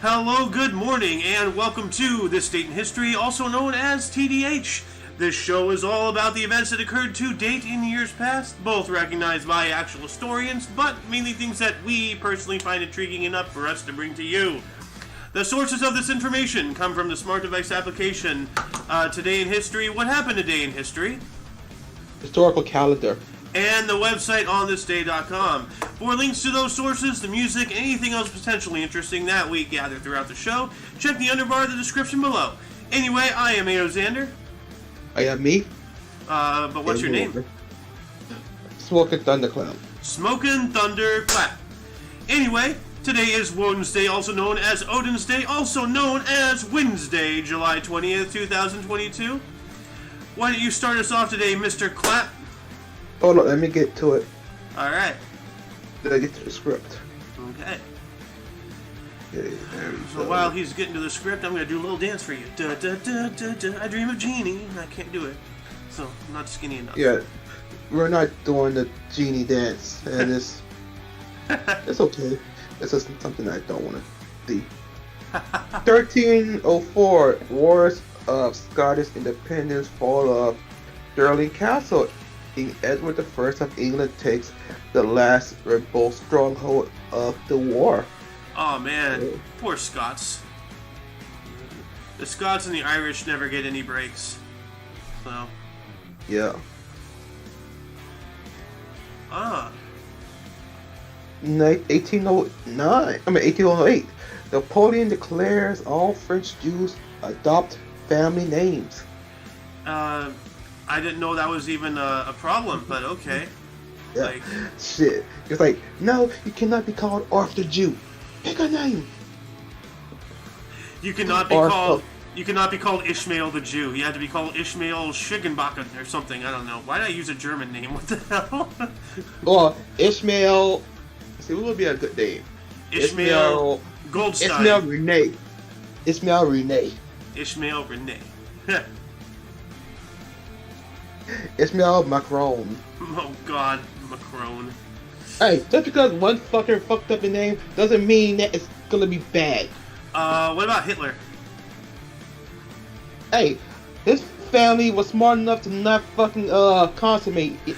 Hello, good morning, and welcome to This Date in History, also known as TDH. This show is all about the events that occurred to date in years past, both recognized by actual historians, but mainly things that we personally find intriguing enough for us to bring to you. The sources of this information come from the Smart Device application, Today in History, What Happened Today in History, Historical calendar, and the website onthisday.com. For links to those sources, the music, and anything else potentially interesting that we gather throughout the show, check the underbar of the description below. Anyway, I am A.O. Xander. I am me. But what's your name? Smoking Thundercloud. Smokin' Thunder Clap. Anyway, today is Wednesday, also known as Odin's Day, also known as Wednesday, July 20th, 2022. Why don't you start us off today, Mr. Clap? Hold on, let me get to it. Alright. Did I get to the script? Okay. Okay, So while he's getting to the script, I'm going to do a little dance for you. Da, da, da, da, da. I dream of Jeannie. I can't do it. So, I'm not skinny enough. Yeah, we're not doing the genie dance, and it's okay. It's just something I don't want to see. 1304, Wars of Scottish Independence, fall of Stirling Castle. King Edward I of England takes the last rebel stronghold of the war. Oh man, poor Scots. The Scots and the Irish never get any breaks. So. Yeah. 1808. Napoleon declares all French Jews adopt family names. I didn't know that was even a problem, but okay. Yeah. Like, shit. It's like, no, you cannot be called Arthur Jew. Pick a name. You cannot be called. You cannot be called Ishmael the Jew. You have to be called Ishmael Schiggenbachen or something. I don't know. Why did I use a German name? What the hell? Well, Ishmael. See, what would be a good name? Ishmael Goldstein. Ishmael Rene. Ishmael Rene. Ishmael Rene. Ishmael Macron. Oh God, Macron. Hey, just because one fucker fucked up a name doesn't mean that it's gonna be bad. What about Hitler? Hey, his family was smart enough to not fucking consummate it.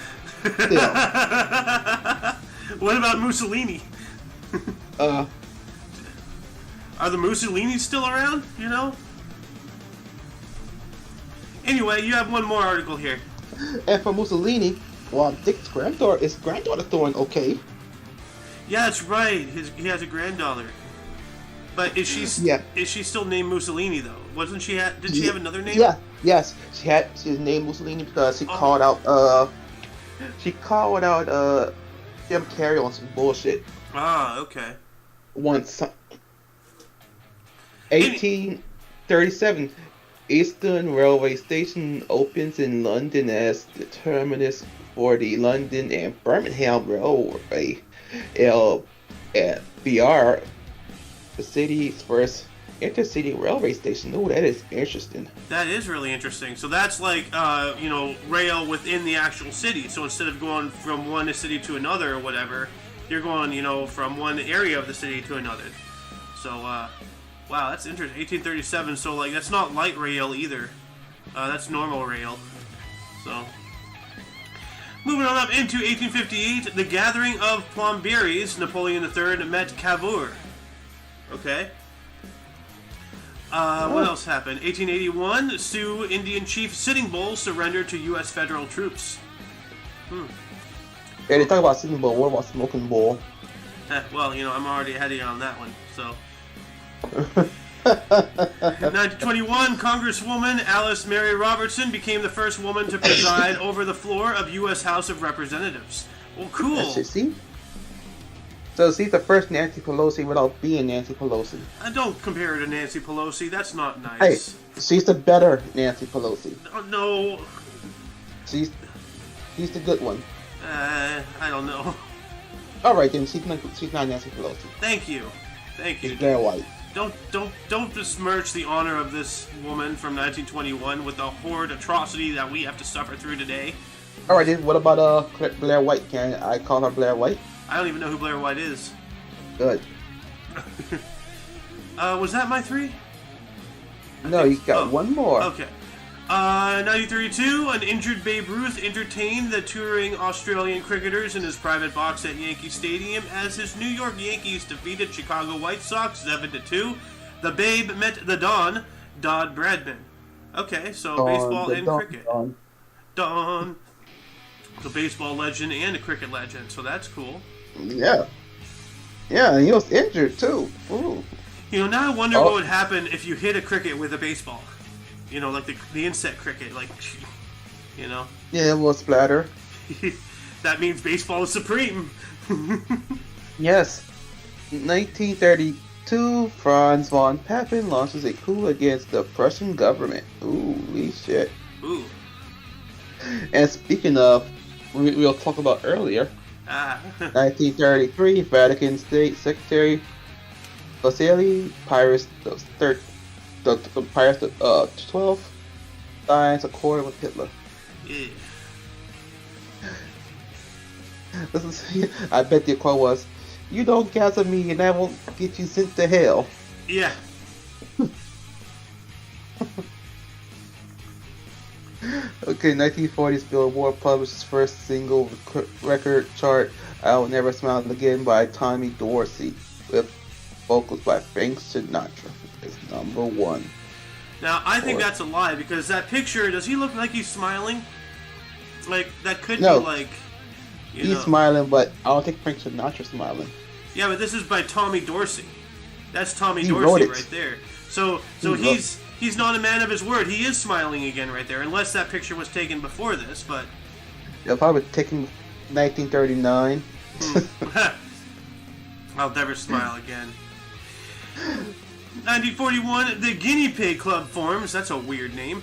What about Mussolini? Are the Mussolinis still around? You know. Anyway, you have one more article here. And for Mussolini, well, Dick's granddaughter's doing okay. Yeah, that's right. He has a granddaughter. But is she still named Mussolini though? Wasn't she? Did she have another name? Yeah. Yes. She's named Mussolini because she called out Jim Carrey on some bullshit. Ah, okay. Once. 1837. Eastern Railway Station opens in London as the terminus for the London and Birmingham Railway. LBR, the city's first intercity railway station. Oh, that is interesting. That is really interesting. So that's like, rail within the actual city. So instead of going from one city to another or whatever, you're going, from one area of the city to another. So, wow, that's interesting. 1837, so like that's not light rail either. That's normal rail. So, moving on up into 1858, the gathering of Plombières. Napoleon III met Cavour. Okay. What else happened? 1881, Sioux Indian chief Sitting Bull surrendered to U.S. federal troops. Yeah, they talk about Sitting Bull. What about Smoking Bull? Well, I'm already ahead of you on that one, so. In 1921, Congresswoman Alice Mary Robertson became the first woman to preside over the floor of U.S. House of Representatives. Well, cool. See? So she's the first Nancy Pelosi without being Nancy Pelosi. Don't compare her to Nancy Pelosi. That's not nice. Hey, she's the better Nancy Pelosi. No. She's the good one. I don't know. All right, then she's not Nancy Pelosi. Thank you. She's Blair White. Don't besmirch the honor of this woman from 1921 with the horrid atrocity that we have to suffer through today. All right, then what about Blair White? Can I call her Blair White? I don't even know who Blair White is. Good. Was that my 3? No, you got one more. Okay. 1932, an injured Babe Ruth entertained the touring Australian cricketers in his private box at Yankee Stadium as his New York Yankees defeated Chicago White Sox 7-2. The Babe met the Don, Dodd Bradman. Okay, so baseball and cricket. Don. The baseball legend and a cricket legend, so that's cool. Yeah. Yeah, and he was injured too. Ooh. Now I wonder what would happen if you hit a cricket with a baseball. Like the insect cricket, like, Yeah, it will splatter. That means baseball is supreme. Yes. 1932, Franz von Papen launches a coup against the Prussian government. Ooh, shit. Ooh. And speaking of, we'll talk about earlier. 1933, Vatican State Secretary Vasily Pius III. The Pius 12 signs accord with Hitler. Yeah. I bet the quote was, "You don't gather me and I won't get you sent to hell." Yeah. Okay, 1940s Billboard published its first single record chart, "I Will Never Smile Again" by Tommy Dorsey, with vocals by Frank Sinatra. It's number 1. Now, I think that's a lie, because that picture, does he look like he's smiling? Like, that could be like, he's smiling, but I don't think Frank Sinatra's smiling. Yeah, but this is by Tommy Dorsey. That's Tommy Dorsey right there. So he's not a man of his word. He is smiling again right there, unless that picture was taken before this, but... If I was taken 1939... I'll never smile again. 1941, the Guinea Pig Club forms. That's a weird name.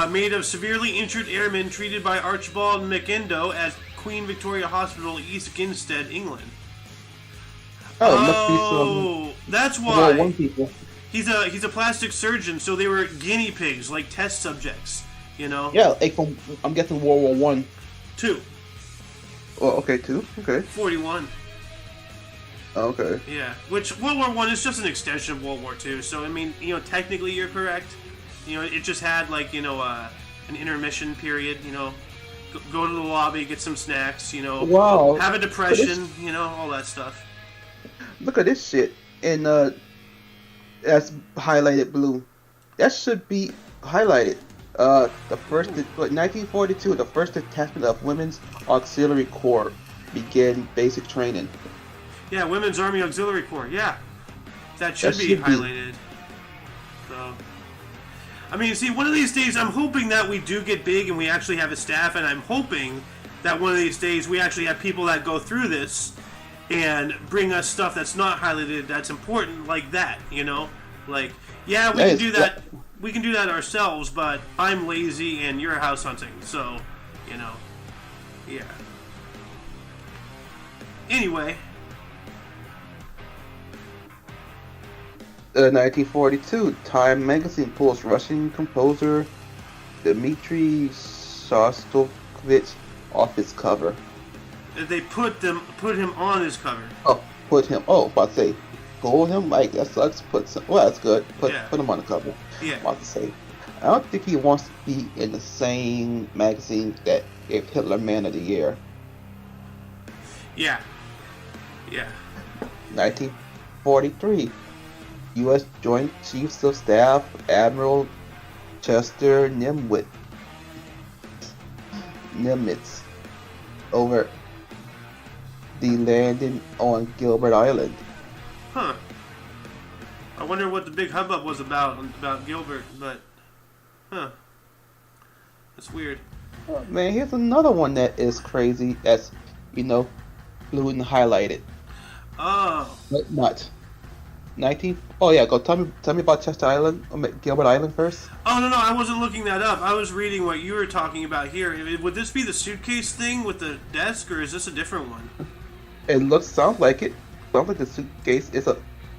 Made of severely injured airmen treated by Archibald McIndoe at Queen Victoria Hospital, East Grinstead, England. Oh, that's why. One people. He's a plastic surgeon, so they were guinea pigs, like test subjects. Yeah, like from, I'm guessing World War 1. 2. Oh, okay, 2. Okay. 41. Okay. Yeah, which World War One is just an extension of World War Two. So I mean, technically you're correct. It just had like an intermission period. Go to the lobby, get some snacks. Wow. Have a depression. All that stuff. Look at this shit, and that's highlighted blue. That should be highlighted. The first 1942, the first detachment of Women's Auxiliary Corps began basic training. Yeah, Women's Army Auxiliary Corps. Yeah, that should be highlighted. So, I mean, see, one of these days, I'm hoping that we do get big and we actually have a staff, and I'm hoping that one of these days we actually have people that go through this and bring us stuff that's not highlighted, that's important, like that. Like, yeah, we can do that. We can do that ourselves, but I'm lazy and you're house hunting, so, yeah. Anyway. 1942, Time magazine pulls Russian composer Dmitry Shostakovich off its cover. They put him on his cover. Oh, put him. Oh, about to say, pull him. Like that sucks. Well, that's good. Put him on the cover. Yeah. About to say, I don't think he wants to be in the same magazine that gave Hitler Man of the Year. Yeah. Yeah. 1943. U.S. Joint Chiefs of Staff Admiral Chester Nimitz over the landing on Gilbert Island. Huh. I wonder what the big hubbub was about Gilbert, but that's weird. Oh, man, here's another one that is crazy. That's blue and highlighted. Oh. But not. 19. Oh yeah, go tell me about Chester Island, Gilbert Island first. Oh no, I wasn't looking that up. I was reading what you were talking about here. Would this be the suitcase thing with the desk, or is this a different one? It sounds like it. Sounds like the suitcase is a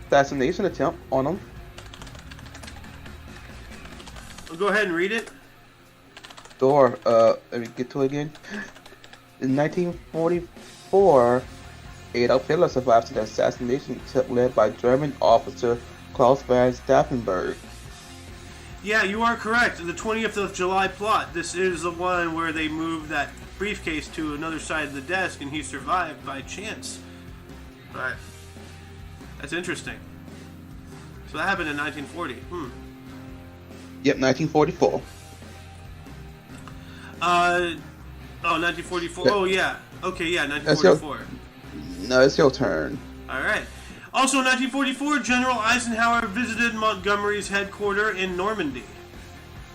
assassination attempt on him. Well, go ahead and read it. Sure. Let me get to it again. In 1944. Adolf Hitler survived an assassination attempt led by German officer Klaus Van Stauffenberg. Yeah, you are correct. The 20th of July plot. This is the one where they moved that briefcase to another side of the desk and he survived by chance. Right. That's interesting. So that happened in 1940. Yep, 1944. 1944. Oh, yeah. Okay, yeah, 1944. No, it's your turn. All right. Also in 1944, General Eisenhower visited Montgomery's headquarters in Normandy.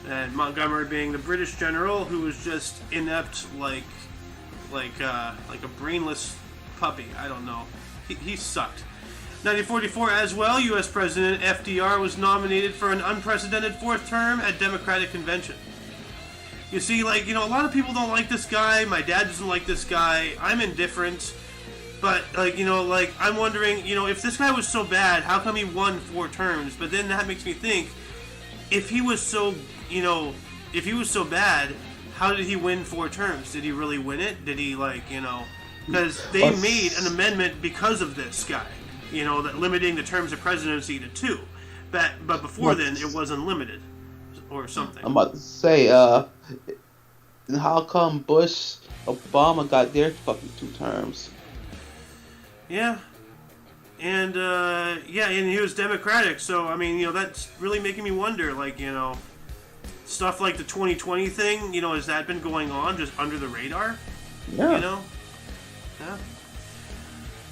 And Montgomery being the British general who was just inept like a brainless puppy. I don't know. He sucked. 1944 as well, U.S. President FDR was nominated for an unprecedented fourth term at Democratic Convention. You see, a lot of people don't like this guy. My dad doesn't like this guy. I'm indifferent. But, I'm wondering, if this guy was so bad, how come he won 4 terms? But then that makes me think, if he was so bad, how did he win 4 terms? Did he really win it? Did he, because they made an amendment because of this guy, that limiting the terms of presidency to 2. But before then, it was unlimited, or something. I'm about to say, how come Bush, Obama got their fucking 2 terms? Yeah. And, and he was Democratic, so, that's really making me wonder, stuff like the 2020 thing, has that been going on just under the radar? Yeah. Yeah.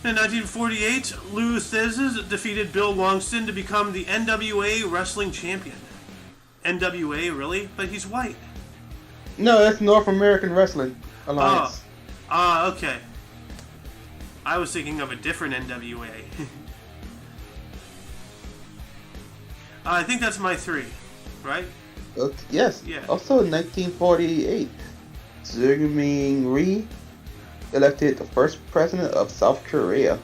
In 1948, Lou Thesz defeated Bill Longston to become the NWA Wrestling Champion. NWA, really? But he's white. No, that's North American Wrestling Alliance. Okay. I was thinking of a different NWA. I think that's my 3, right? Yes. Yeah. Also in 1948, Zeung-Min Rhee elected the first president of South Korea.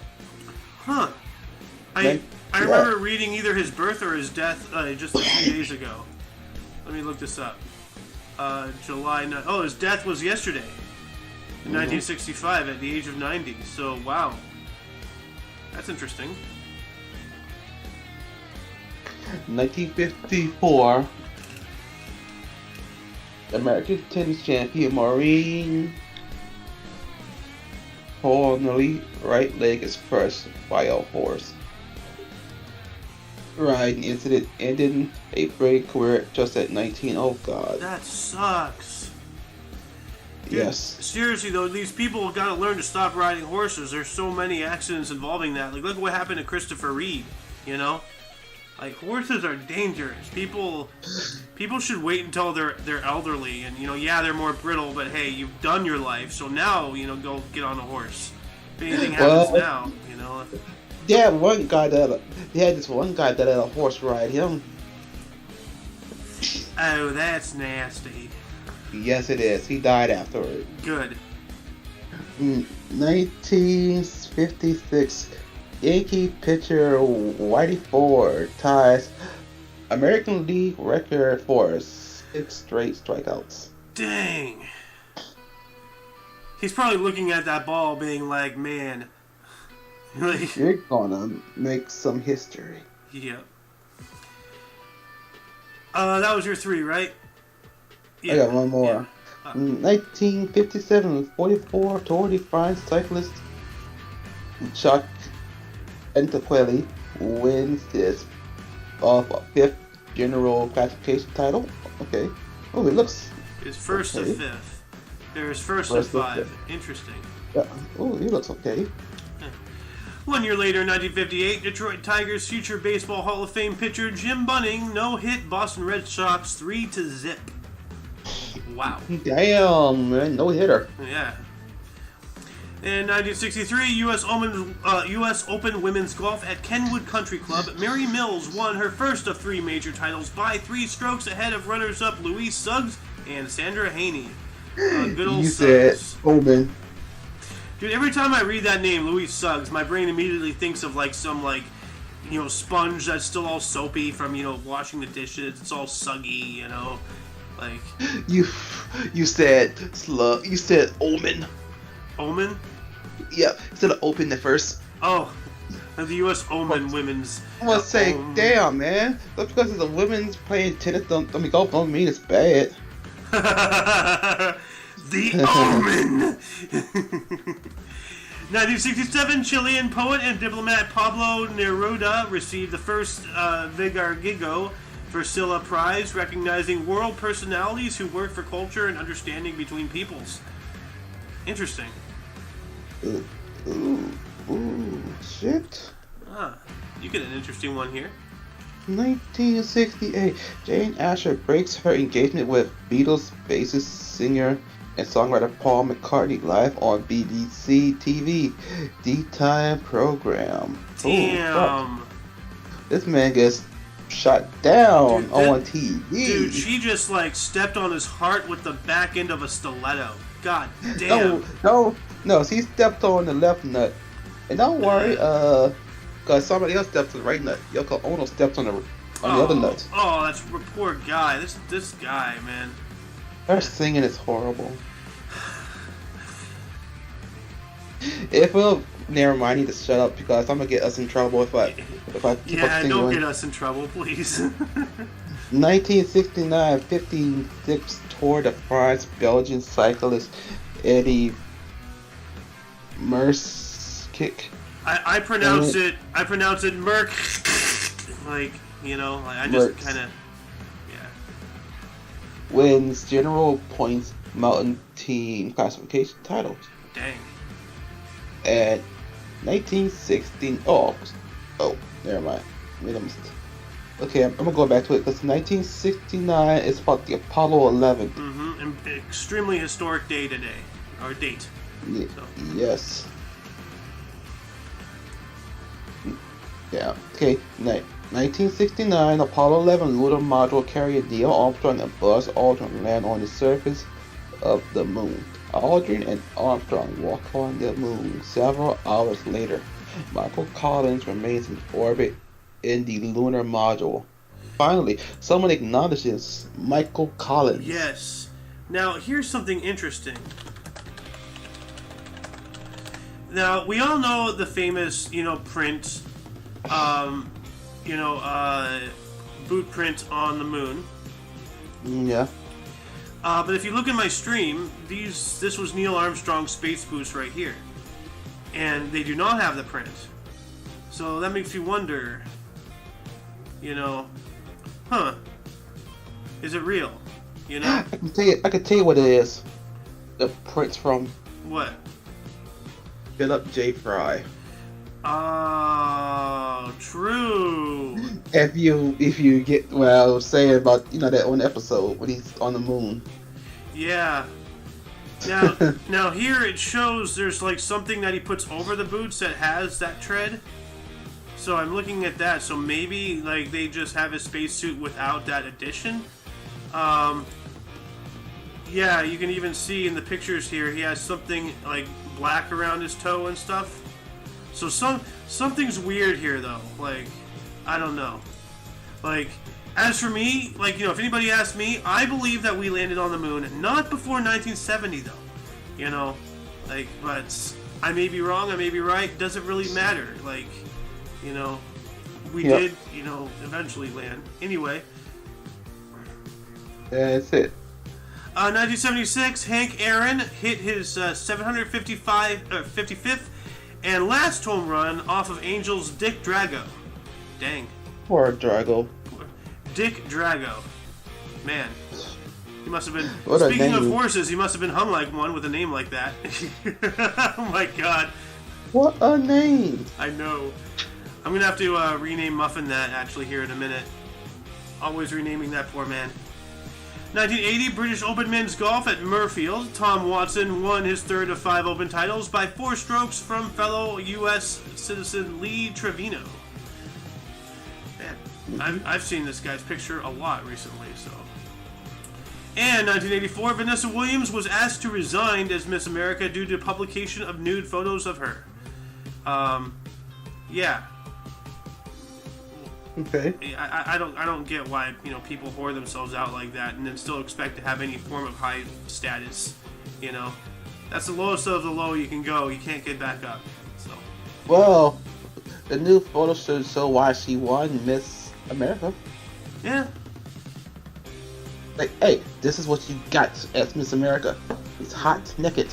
Huh. I remember reading either his birth or his death just a few days ago. Let me look this up. July 9th. Oh, his death was yesterday. In 1965 at the age of 90. So, wow. That's interesting. 1954, American tennis champion Maureen Connolly right leg is crushed by a horse. Riding incident ending a great career just at 19. Oh God. That sucks. Dude, Yes. Seriously though, these people have got to learn to stop riding horses. There's so many accidents involving that. Look what happened to Christopher Reed. Horses are dangerous. People should wait until they're elderly and they're more brittle. But hey, you've done your life, so now go get on a horse. If anything happens now, They had this one guy that had a horse ride him. Oh, that's nasty. Yes, it is. He died afterward. Good. 1956, Yankee pitcher Whitey Ford ties American League record for 6 straight strikeouts. Dang. He's probably looking at that ball being like, man. You're gonna make some history. Yep. That was your 3, right? Yeah. I got one more. Yeah. 1957, 44 Tour de France cyclist Chuck Antiquelli wins his 5th general classification title. Okay. Oh, it looks. His first okay. of 5th. There's first of 5. Interesting. Yeah. Oh, he looks okay. 1 year later, 1958, Detroit Tigers future Baseball Hall of Fame pitcher Jim Bunning no-hit Boston Red Sox 3-0. Wow. Damn, man, no hitter. Yeah. In 1963, U.S. Open Women's Golf at Kenwood Country Club, Mary Mills won her first of 3 major titles by 3 strokes ahead of runners-up Louise Suggs and Sandra Haney. Good old You Suggs. said Omen. Dude, every time I read that name, Louise Suggs, my brain immediately thinks of some sponge that's still all soapy from washing the dishes. It's all suggy, You said slug. You said Omen. Omen? Yeah, instead of open at first. Oh, The U.S. OMNI women's. I'm gonna say, damn, man. Just because it's a women's playing tennis, golf don't mean it's bad. The Omen! 1967, Chilean poet and diplomat Pablo Neruda received the first Vigargigo for Silla Prize, recognizing world personalities who work for culture and understanding between peoples. Interesting. Ooh, shit. You get an interesting one here. 1968, Jane Asher breaks her engagement with Beatles bassist, singer, and songwriter Paul McCartney live on BBC TV, The Time program. Damn. This man gets shot down on TV. Dude, she just like stepped on his heart with the back end of a stiletto. God damn. No, she stepped on the left nut. And don't worry, because somebody else stepped on the right nut. Yoko Ono stepped on the other nut. Oh, that's a poor guy. This guy, man. Her singing is horrible. Never mind, I need to shut up because I'm gonna get us in trouble if I keep on singing. Don't get us in trouble, please. 1969, 56 Tour de France, Belgian cyclist Eddie Merckx. I pronounce it Merck. Like, I just kind of, wins general points mountain team classification titles. Dang. At 1916, oh, never mind. Made a mistake. Okay, I'm gonna go back to it because 1969 is about the Apollo 11. An extremely historic day today, or date. So. Yes. Yeah. Okay. 1969, Apollo 11 lunar module carrier Neil Armstrong and Buzz Aldrin land on the surface of the moon. Aldrin and Armstrong walk on the moon. Several hours later, Michael Collins remains in orbit in the lunar module. Finally, someone acknowledges Michael Collins. Yes. Now, here's something interesting. Now, we all know the famous, print, boot print on the moon. Yeah. But if you look at my stream, this was Neil Armstrong's space boots right here. And they do not have the print. So that makes you wonder, is it real? I can tell you what it is. The print's from what? Philip J. Fry. Oh, true. If you get what I was saying about that one episode when he's on the moon. Yeah. Now here it shows there's like something that he puts over the boots that has that tread. So I'm looking at that. So maybe like they just have his spacesuit without that addition. Yeah, you can even see in the pictures here he has something like black around his toe and stuff. So something's weird here though. Like, I don't know. Like, as for me, like, if anybody asks me, I believe that we landed on the moon, not before 1970 though. Like, but I may be wrong, I may be right, doesn't really matter. Like, we did, eventually land. Anyway. That's it. 1976, Hank Aaron hit his 55th and last home run off of Angels' Dick Drago. Dang. Poor Drago. Dick Drago. Man. He must have been... What Speaking of horses, he must have been hung like one with a name like that. Oh my god. What a name. I know. I'm going to have to rename Muffin that actually here in a minute. Always renaming that poor man. 1980, British Open Men's Golf at Murfield. Tom Watson won his third of 5 Open titles by 4 strokes from fellow U.S. citizen Lee Trevino. Man, I've seen this guy's picture a lot recently, so. And 1984, Vanessa Williams was asked to resign as Miss America due to publication of nude photos of her. Yeah. Okay. I don't get why people whore themselves out like that and then still expect to have any form of high status. That's the lowest of the low you can go. You can't get back up. So. Well, The new photo should show why she won Miss America. Yeah. Like, hey, this is what you got as Miss America. It's hot naked.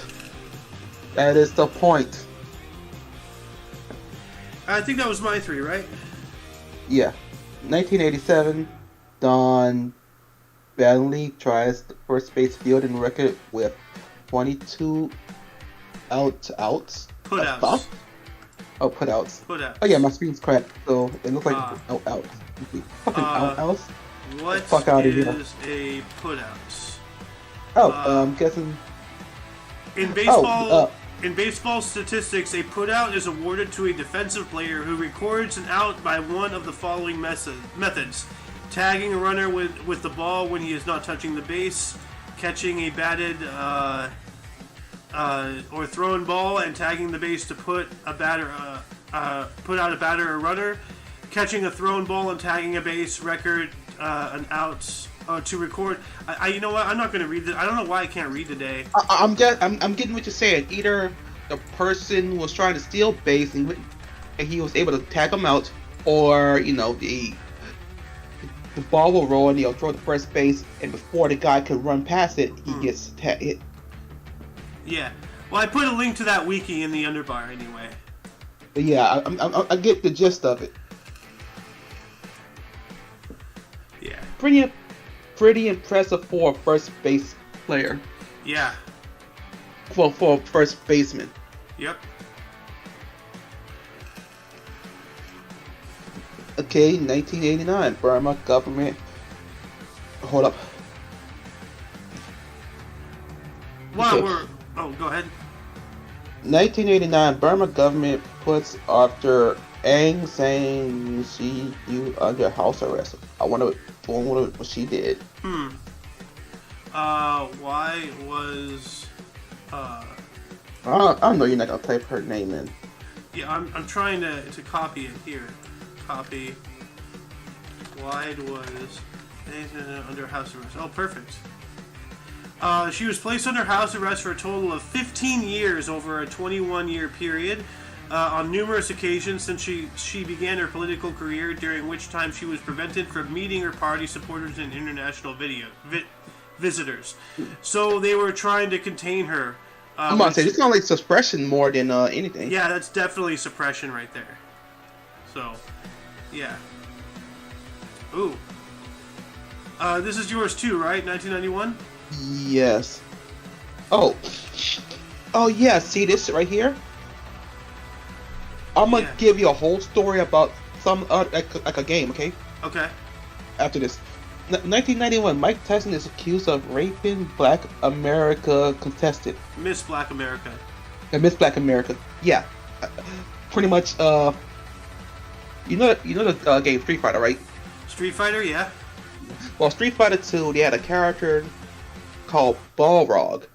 That is the point. I think that was my 3, right? Yeah. 1987, Don Badley tries the first base fielding record with 22 outs. Putouts. Oh, putouts. Putouts. Oh yeah, my screen's cracked, so it looks like outs. Fucking outs. What fuck out of here. is a putout? Oh, I'm guessing. In baseball statistics, a putout is awarded to a defensive player who records an out by one of the following methods: tagging a runner with the ball when he is not touching the base, catching a batted or thrown ball and tagging the base to put out a batter or runner, catching a thrown ball and tagging a base record an out to record. You know what? I'm not going to read this. I don't know why I can't read today. I'm getting what you're saying. Either the person was trying to steal base and he was able to tag him out, or the ball will roll and he'll throw to first base, and before the guy can run past it, he gets hit. Yeah. Well, I put a link to that wiki in the underbar anyway. But yeah, I get the gist of it. Yeah. Pretty impressive for a first base player. Yeah. For a first baseman. Yep. Okay, 1989, Burma government. Hold up. Wow, Okay. go ahead. 1989, Burma government puts after Aung San Suu Kyi under house arrest. I wonder what she did. Why was I know you're not gonna type her name in. Yeah, I'm trying to copy it here. Copy. Why was under house arrest? Oh, perfect. She was placed under house arrest for a total of 15 years over a 21-year period, on numerous occasions since she began her political career, during which time she was prevented from meeting her party supporters and international visitors. So they were trying to contain her. I'm gonna say this is kind of like suppression more than anything. Yeah, that's definitely suppression right there. So, yeah. Ooh. This is yours too, right? 1991? Yes. Oh yeah. See this right here? I'm gonna give you a whole story about some like a game, okay? Okay. After this, 1991, Mike Tyson is accused of raping Black America contestant. Miss Black America. Miss Black America. Yeah. Pretty much. You know the game Street Fighter, right? Street Fighter, yeah. Well, Street Fighter 2, they had a character called Balrog.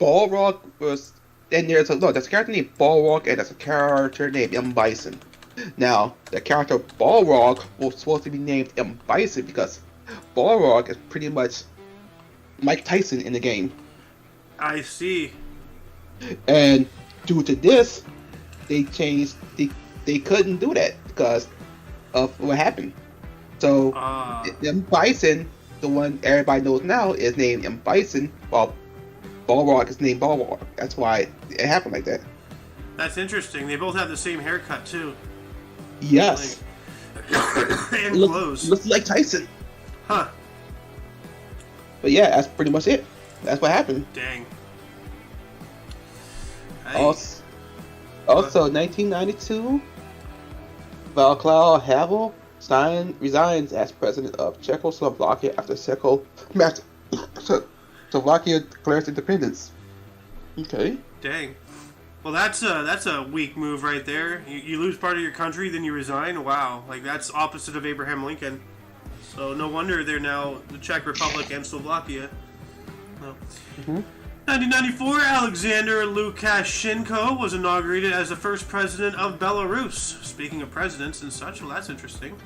Balrog was, and there's a character named Balrog, and there's a character named M. Bison. Now, the character Balrog was supposed to be named M. Bison because Balrog is pretty much Mike Tyson in the game. I see. And due to this, they changed. They couldn't do that because of what happened. So M. Bison, the one everybody knows now, is named M. Bison, while Balrog is named Balrog. That's why it happened like that. That's interesting. They both have the same haircut too. Yes. And clothes. Looks like Tyson. Huh. But yeah, that's pretty much it. That's what happened. Dang. Also, 1992, Václav Havel resigns as president of Czechoslovakia after Czechoslovakia declares independence. Okay. Dang. Well, that's a weak move right there. You lose part of your country, then you resign. Wow, like that's opposite of Abraham Lincoln. So no wonder they're now the Czech Republic and Slovakia. No. 1994, Alexander Lukashenko was inaugurated as the first president of Belarus. Speaking of presidents and such, well, that's interesting.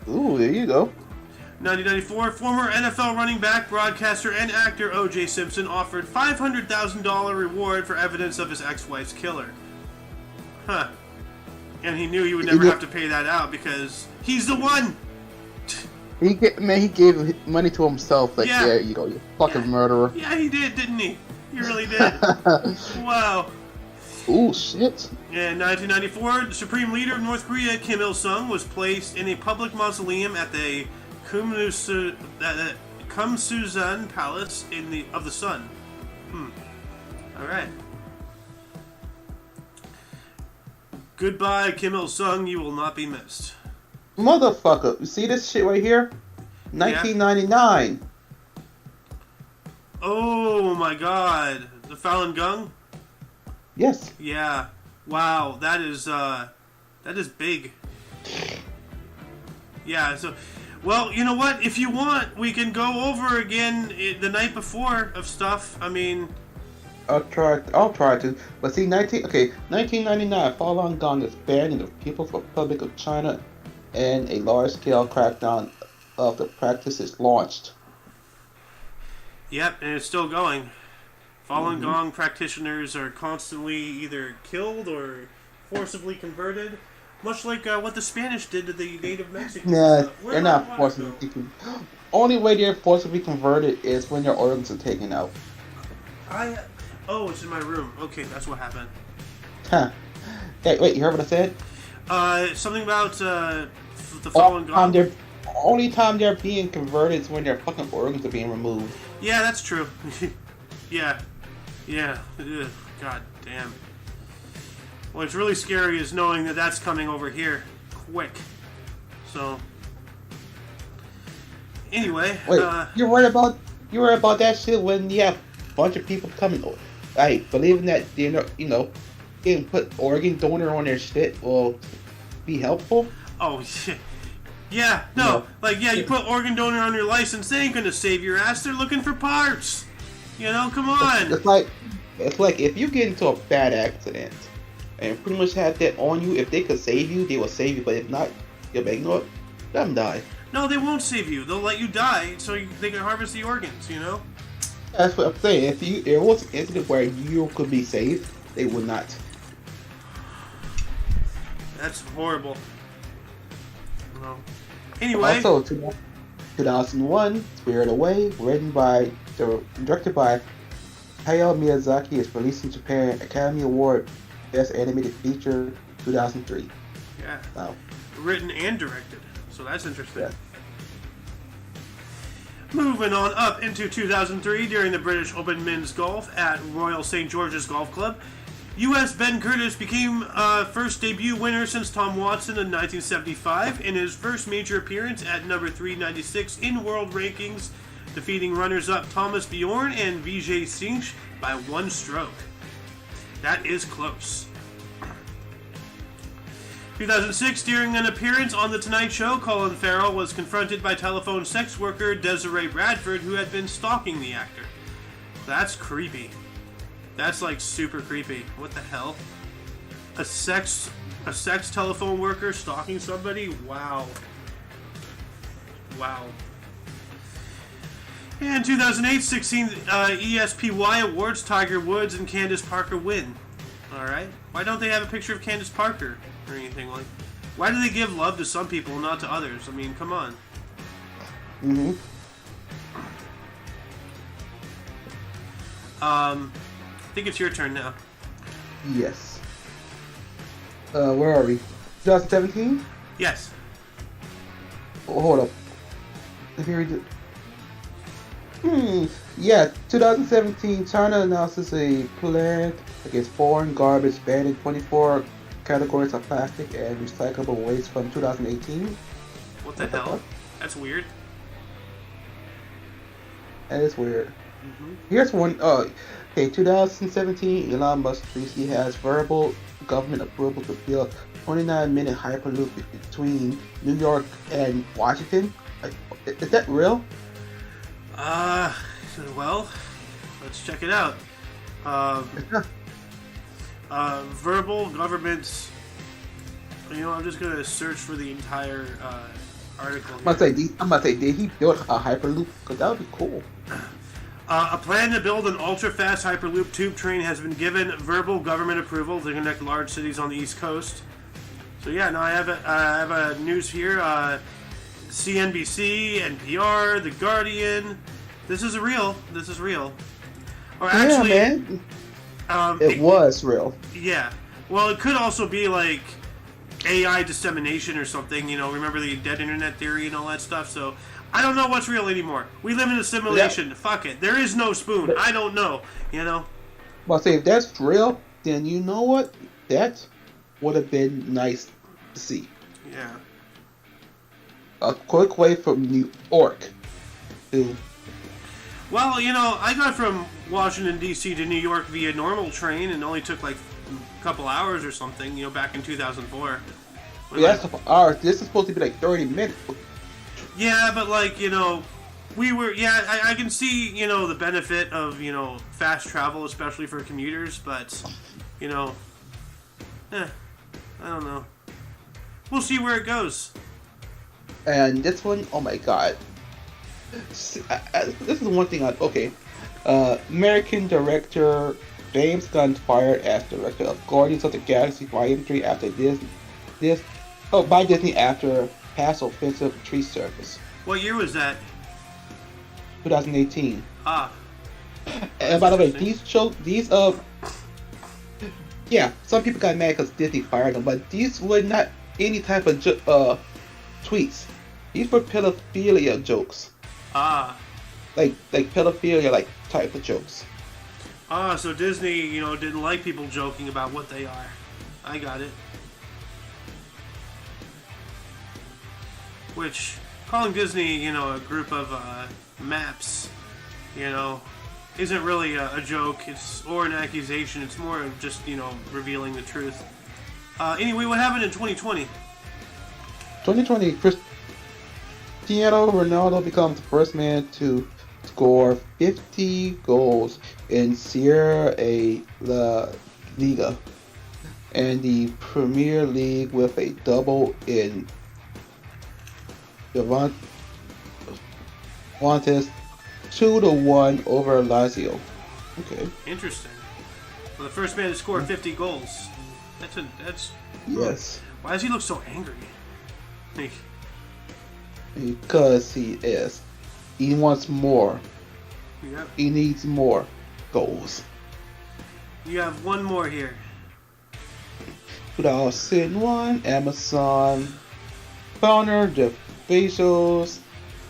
Ooh, there you go. 1994, former NFL running back, broadcaster, and actor O.J. Simpson offered $500,000 reward for evidence of his ex-wife's killer. Huh. And he knew he would never have to pay that out because he's the one. He gave money to himself. Like, yeah, you go, you fucking murderer. Yeah, he did, didn't he? He really did. Wow. Ooh, shit. In 1994, the Supreme Leader of North Korea, Kim Il-sung, was placed in a public mausoleum at the Kumsusan Palace of the Sun. Alright. Goodbye, Kim Il-sung. You will not be missed. Motherfucker. You see this shit right here? 1999. Oh my god. The Falun Gong? Yes. Yeah. Wow. That is big. Yeah, so... Well, you know what? If you want, we can go over again the night before of stuff. I mean... I'll try to. But see, 1999, Falun Gong is banned in the People's Republic of China, and a large-scale crackdown of the practice is launched. Yep, and it's still going. Falun Gong practitioners are constantly either killed or forcibly converted, much like what the Spanish did to the native Mexicans. Yeah, they're not forcibly converted. Only way they're forcibly converted is when their organs are taken out. Oh, it's in my room. Okay, that's what happened. Huh. Hey, wait, you heard what I said? Something about the Falun Gong. Only time they're being converted is when their fucking organs are being removed. Yeah, that's true. Yeah. Ugh, God damn. What's really scary is knowing that that's coming over here quick. So, anyway. Wait, you worried about that shit when you have a bunch of people coming, like believing that getting put organ donor on their shit will be helpful? Oh shit. Yeah, no, you put organ donor on your license, they ain't gonna save your ass. They're looking for parts. Come on. It's like if you get into a bad accident and pretty much have that on you, if they could save you, they will save you. But if not, you'll be like, let them die. No, they won't save you. They'll let you die so they can harvest the organs. That's what I'm saying. If there was an incident where you could be saved, they would not. That's horrible. Well, anyway. Also, 2001, Spirited Away, directed by Hayao Miyazaki, is released in Japan. Academy Award Best Animated Feature 2003. Yeah. Wow. Written and directed, so that's interesting. Yeah. Moving on up into 2003, during the British Open Men's Golf at Royal St. George's Golf Club, U.S. Ben Curtis became first debut winner since Tom Watson in 1975 in his first major appearance at number 396 in world rankings, defeating runners-up Thomas Bjorn and Vijay Singh by 1 stroke. That is close. 2006, during an appearance on The Tonight Show, Colin Farrell was confronted by telephone sex worker Desiree Bradford, who had been stalking the actor. That's creepy. That's like super creepy. What the hell? A sex telephone worker stalking somebody? Wow. And 2008, 16th ESPY Awards, Tiger Woods and Candace Parker win. Alright. Why don't they have a picture of Candace Parker or anything like? Why do they give love to some people and not to others? I mean, come on. I think it's your turn now. Yes. Where are we? 2017? Yes. Oh, hold up. Let me read it. Yeah, 2017, China announces a plan against foreign garbage banning 24 categories of plastic and recyclable waste from 2018. What the hell? That's weird. That is weird. Here's one. Okay, 2017, Elon Musk recently has verbal government approval to build 29-minute Hyperloop between New York and Washington. Is that real? Well, let's check it out. Verbal governments. I'm just gonna search for the entire article. I'm about to say, did he build a Hyperloop? Because that would be cool. A plan to build an ultra-fast Hyperloop tube train has been given verbal government approval to connect large cities on the East Coast. So yeah, no, I have a news here. CNBC, NPR, The Guardian. This is real. This is real. Or actually, yeah, man. It was real. Yeah. Well, it could also be like AI dissemination or something. You know, remember the dead internet theory and all that stuff. So I don't know what's real anymore. We live in a simulation. Yeah. Fuck it. There is no spoon. I don't know. You know. Well, say if that's real, then you know what? That would have been nice to see. Yeah. A quick way from New York to. Well, you know, I got from Washington, D.C. to New York via normal train and only took like a couple hours or something, you know, back in 2004. Yeah, that's a couple hours. This is supposed to be like 30 minutes. Yeah, but like, you know, I can see, you know, the benefit of, you know, fast travel, especially for commuters, but, you know, I don't know. We'll see where it goes. And this one, oh my god. This is one thing American director James Gunn fired as director of Guardians of the Galaxy Volume 3 after by Disney after past offensive tree service. What year was that? 2018. Ah. And by the way, yeah, some people got mad because Disney fired them, but these were not any type of tweets. These were pedophilia jokes. Ah. Like pedophilia, like type of jokes. Ah, so Disney, you know, didn't like people joking about what they are. I got it. Which, calling Disney, you know, a group of maps, you know, isn't really a joke. Or an accusation. It's more of just, you know, revealing the truth. Anyway, what happened in 2020? 2020, Cristiano Ronaldo becomes the first man to score 50 goals in Serie La Liga and the Premier League with a double in Juventus 2-1 over Lazio. Okay. Interesting. Well, the first man to score 50 goals. That's. Yes. Why does he look so angry? Because he is. He wants more. Yep. He needs more goals. You have one more here. 2001, Amazon founder Jeff Bezos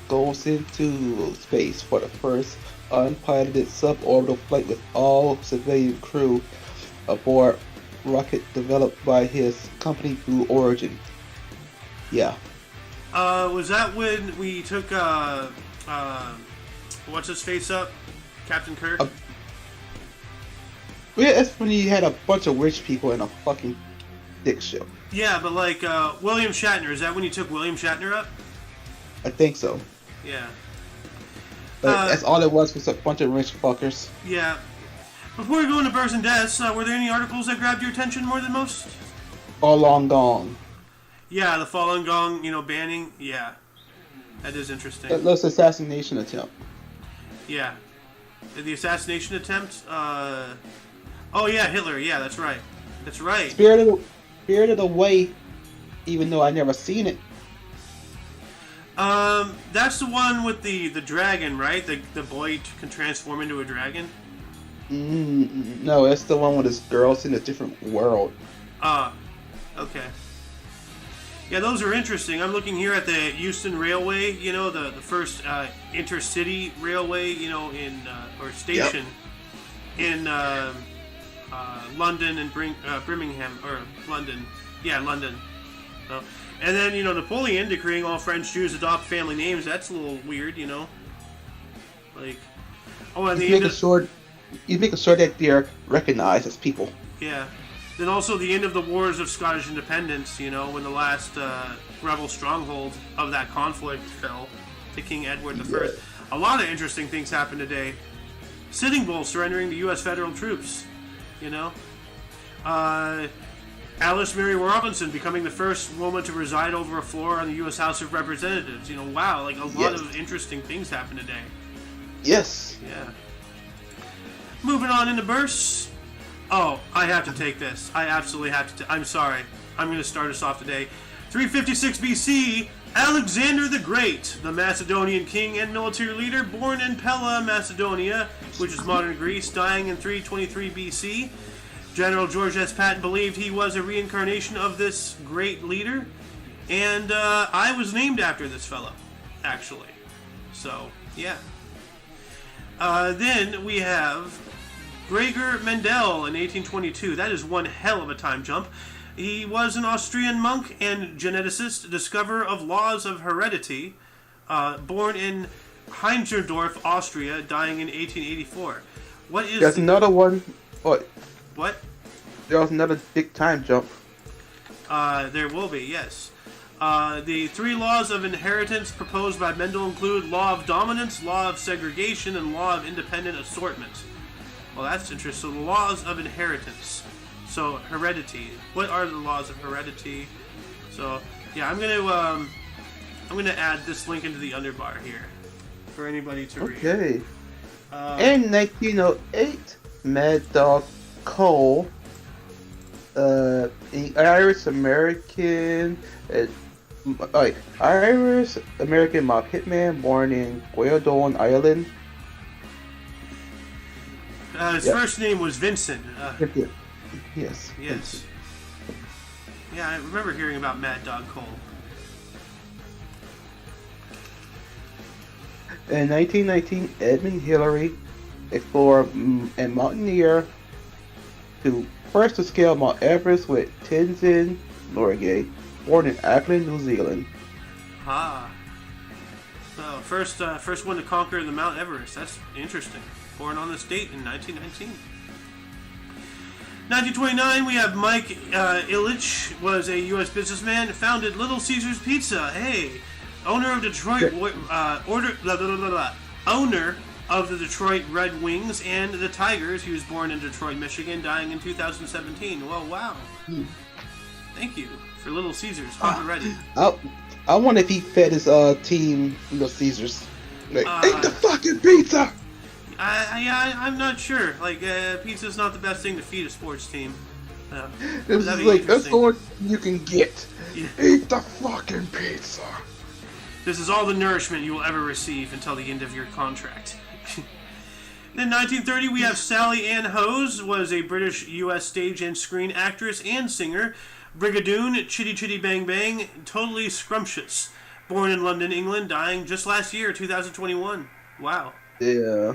goes into space for the first unpiloted suborbital flight with all civilian crew aboard rocket developed by his company Blue Origin. Yeah. Was that when we took what's his face up? Captain Kirk? Yeah, that's when he had a bunch of rich people in a fucking dick show. Yeah, but like William Shatner, is that when you took William Shatner up? I think so. Yeah. But that's all it was a bunch of rich fuckers. Yeah. Before we go into births and deaths, were there any articles that grabbed your attention more than most? Falun Gong. Yeah, the Falun Gong, you know, banning. Yeah. That is interesting. That's assassination attempt. Yeah. The assassination attempt? Oh, yeah, Hitler. Yeah, that's right. That's right. Spirited Away, even though I never seen it. That's the one with the dragon, right? The boy can transform into a dragon? No, it's the one with his girls in a different world. Okay. Yeah, those are interesting. I'm looking here at the Euston Railway, you know, the first intercity railway, you know, or station in London and Birmingham, or London. Yeah, London. So, and then, you know, Napoleon decreeing all French Jews adopt family names. That's a little weird, you know. Like, and he's making sure that they're recognized as people. Yeah. Then also the end of the Wars of Scottish Independence, you know, when the last rebel stronghold of that conflict fell to King Edward I. Yeah. A lot of interesting things happened today. Sitting Bull surrendering to U.S. federal troops, you know. Alice Mary Robinson becoming the first woman to preside over a floor on the U.S. House of Representatives. You know, wow, like a lot of interesting things happened today. Yes. Yeah. Moving on into bursts. Oh, I have to take this. I absolutely have to. I'm sorry. I'm going to start us off today. 356 BC, Alexander the Great, the Macedonian king and military leader, born in Pella, Macedonia, which is modern Greece, dying in 323 BC. General George S. Patton believed he was a reincarnation of this great leader, and I was named after this fellow, actually. So, yeah. Then we have Gregor Mendel in 1822. That is one hell of a time jump. He was an Austrian monk and geneticist, discoverer of laws of heredity, born in Heinzerdorf, Austria, dying in 1884. What is... There's another one. What? There was another big time jump. There will be, yes. The 3 laws of inheritance proposed by Mendel include law of dominance, law of segregation, and law of independent assortment. Well, that's interesting. So the laws of inheritance. So heredity. What are the laws of heredity? So yeah, I'm gonna add this link into the underbar here for anybody to read. Okay. In 1908, Mad Dog Cole, an Irish American mob hitman born in Guildon, Ireland. His first name was Vincent. Yes. Yes. Yeah, I remember hearing about Mad Dog Cole. In 1919, Edmund Hillary, explorer and mountaineer, to first to scale Mount Everest with Tenzin Norgay, born in Auckland, New Zealand. Well, first one to conquer the Mount Everest. That's interesting. Born on this date in 1919. 1929, we have Mike Ilitch, was a U.S. businessman, founded Little Caesars Pizza. Hey, owner of Detroit, owner of the Detroit Red Wings and the Tigers. He was born in Detroit, Michigan, dying in 2017. Well, wow. Thank you for Little Caesars. Ready. I wonder if he fed his team Little Caesars. Like, eat the fucking pizza. I'm not sure. Like, pizza's not the best thing to feed a sports team. This is like, that's all you can get. Yeah. Eat the fucking pizza. This is all the nourishment you will ever receive until the end of your contract. In 1930, we have Sally Ann Hose, was a British U.S. stage and screen actress and singer. Brigadoon, Chitty Chitty Bang Bang, Totally Scrumptious. Born in London, England, dying just last year, 2021. Wow. Yeah.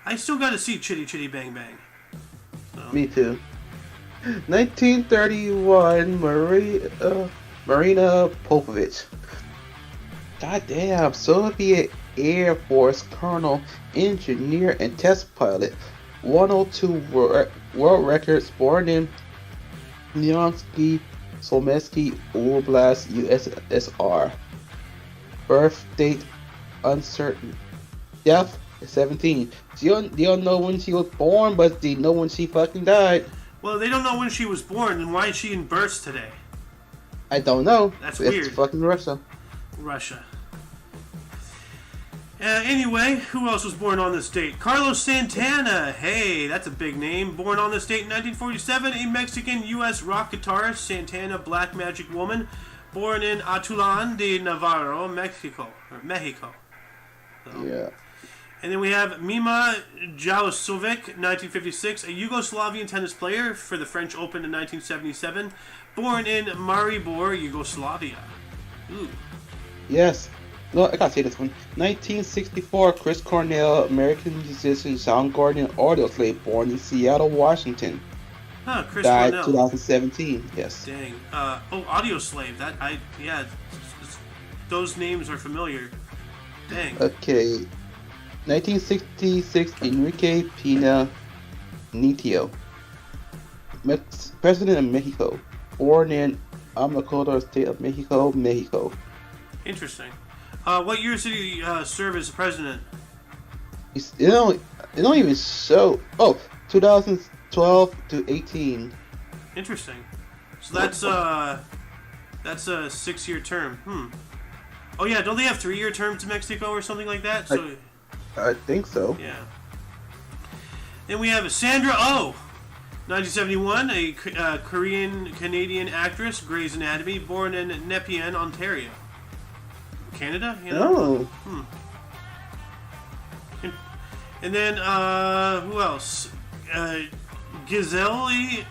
I still got to see Chitty Chitty Bang Bang. So. Me too. 1931, Marina Popovich. Goddamn, Soviet Air Force Colonel, Engineer, and Test Pilot. 102 world records, born in Nyansky, Solmensky, Oblast, USSR. Birth date uncertain. Death 17. They don't know when she was born, but they know when she fucking died. Well, they don't know when she was born, and why is she in bursts today? I don't know. That's weird. It's fucking Russia. Anyway, who else was born on this date? Carlos Santana. Hey, that's a big name. Born on this date in 1947, a Mexican-U.S. rock guitarist. Santana, Black Magic Woman. Born in Atulan de Navarro, Mexico. So. Yeah. And then we have Mima Jausovic, 1956, a Yugoslavian tennis player for the French Open in 1977. Born in Maribor, Yugoslavia. Ooh. Yes. No, I gotta say this one. 1964, Chris Cornell, American musician, Soundgarden, and audio slave, born in Seattle, Washington. Chris died Cornell. 2017. Yes. Dang. Audio slave. Those names are familiar. Dang. Okay. 1966, Enrique Pena Nieto, President of Mexico, born in Amacota State of Mexico, Mexico. Interesting. What year did he serve as president? It don't even show. Oh, 2012 to 18. Interesting. So that's a 6-year term. Oh yeah, don't they have 3-year terms in Mexico or something like that? So. I think so. Yeah. Then we have Sandra Oh. 1971, a Korean-Canadian actress, Grey's Anatomy, born in Nepean, Ontario. Canada? You know? Oh. And then, who else? Gisele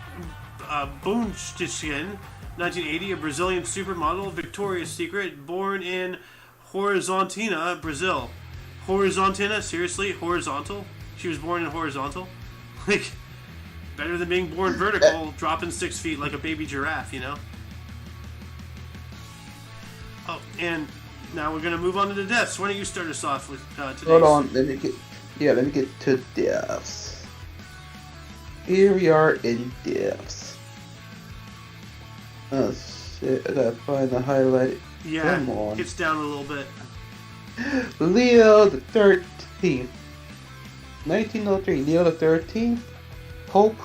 Bündchen, 1980, a Brazilian supermodel, Victoria's Secret, born in Horizontina, Brazil. Horizontina? Seriously? Horizontal? She was born in horizontal? Like, better than being born vertical, dropping 6 feet like a baby giraffe, you know? Oh, and now we're going to move on to the deaths. Why don't you start us off with today's... Hold on, let me get to deaths. Here we are in deaths. Oh shit, I gotta find the highlighted. Yeah, come on. Gets down a little bit. Leo the 13th. 1903, Leo the 13th, Pope,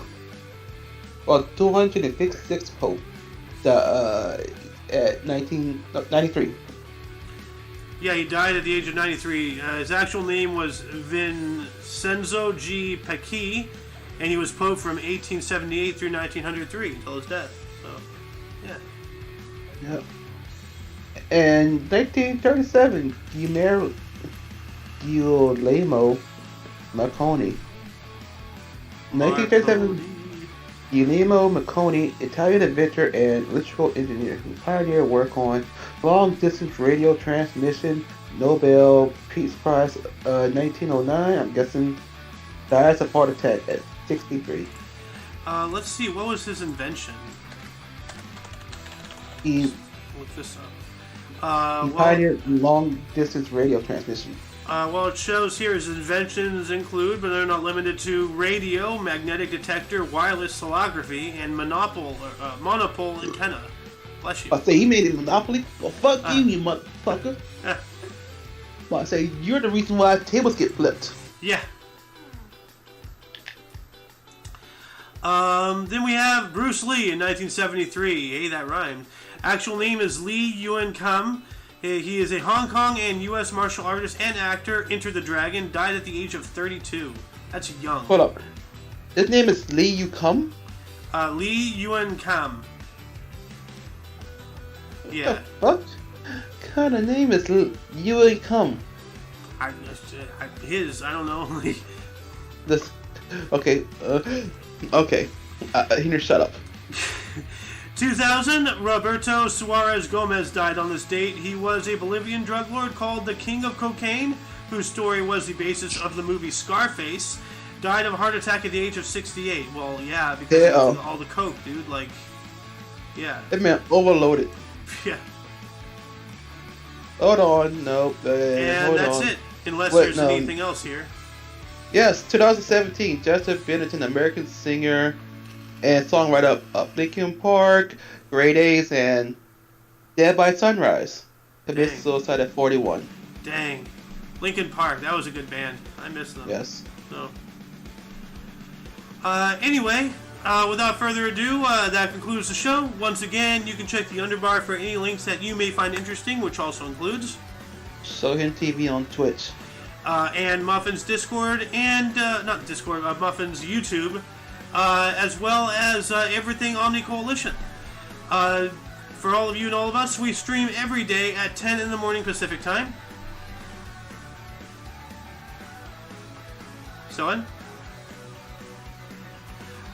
or 256th Pope, at 1993. Yeah, he died at the age of 93. His actual name was Vincenzo G. Pecchi, and he was Pope from 1878 through 1903 until his death. So, yeah. Yep. And 1937, Guillermo Marconi. 1937, Guillermo Marconi, Italian inventor and electrical engineer who pioneered work on long-distance radio transmission, Nobel Peace Prize, 1909. I'm guessing dies of heart attack at 63. Let's see, what was his invention? He Look this up. pioneered long-distance radio transmission. Well, it shows here his inventions include, but they're not limited to, radio, magnetic detector, wireless telegraphy, and monopole antenna. Bless you. I say he made it Monopoly. Well, fuck you motherfucker. Well, I say you're the reason why tables get flipped. Yeah. Then we have Bruce Lee in 1973. Hey, that rhymed. Actual name is Lee Yuen Kam. He is a Hong Kong and U.S. martial artist and actor. Enter the Dragon. Died at the age of 32. That's young. Hold up. His name is Lee Yu Kum? Lee Yuen Kam. Yeah. What kind of name is Yuen Kum? I don't know. This. Okay. Okay. Here, shut up. 2000, Roberto Suarez Gomez died on this date. He was a Bolivian drug lord called the King of Cocaine, whose story was the basis of the movie Scarface. Died of a heart attack at the age of 68. Well, yeah, because of all the coke, dude. Like, yeah. That man overloaded. Yeah. Hold on, no. And that's it. Unless there's anything else here. Yes, 2017, Chester Bennington, American singer and songwriter of Linkin Park, Grey Days, and Dead by Sunrise. Committed suicide at 41. Dang. Linkin Park, that was a good band. I miss them. Yes. So. Anyway, without further ado, that concludes the show. Once again, you can check the underbar for any links that you may find interesting, which also includes Shohin TV on Twitch. And Muffin's Discord, and, not Discord, Muffin's YouTube, as well as everything Omni Coalition. For all of you and all of us, we stream every day at 10 in the morning Pacific time. Soen?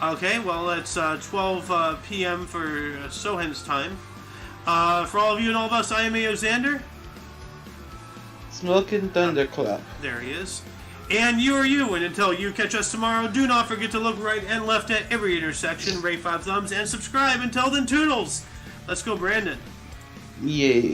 Okay, well, it's 12 p.m. for Sohen's time. For all of you and all of us, I am A.O. Xander. Smoking Thunderclap. There he is. And you are you, and until you catch us tomorrow, do not forget to look right and left at every intersection, rate 5 thumbs, and subscribe. Until then, toodles! Let's go, Brandon. Yay.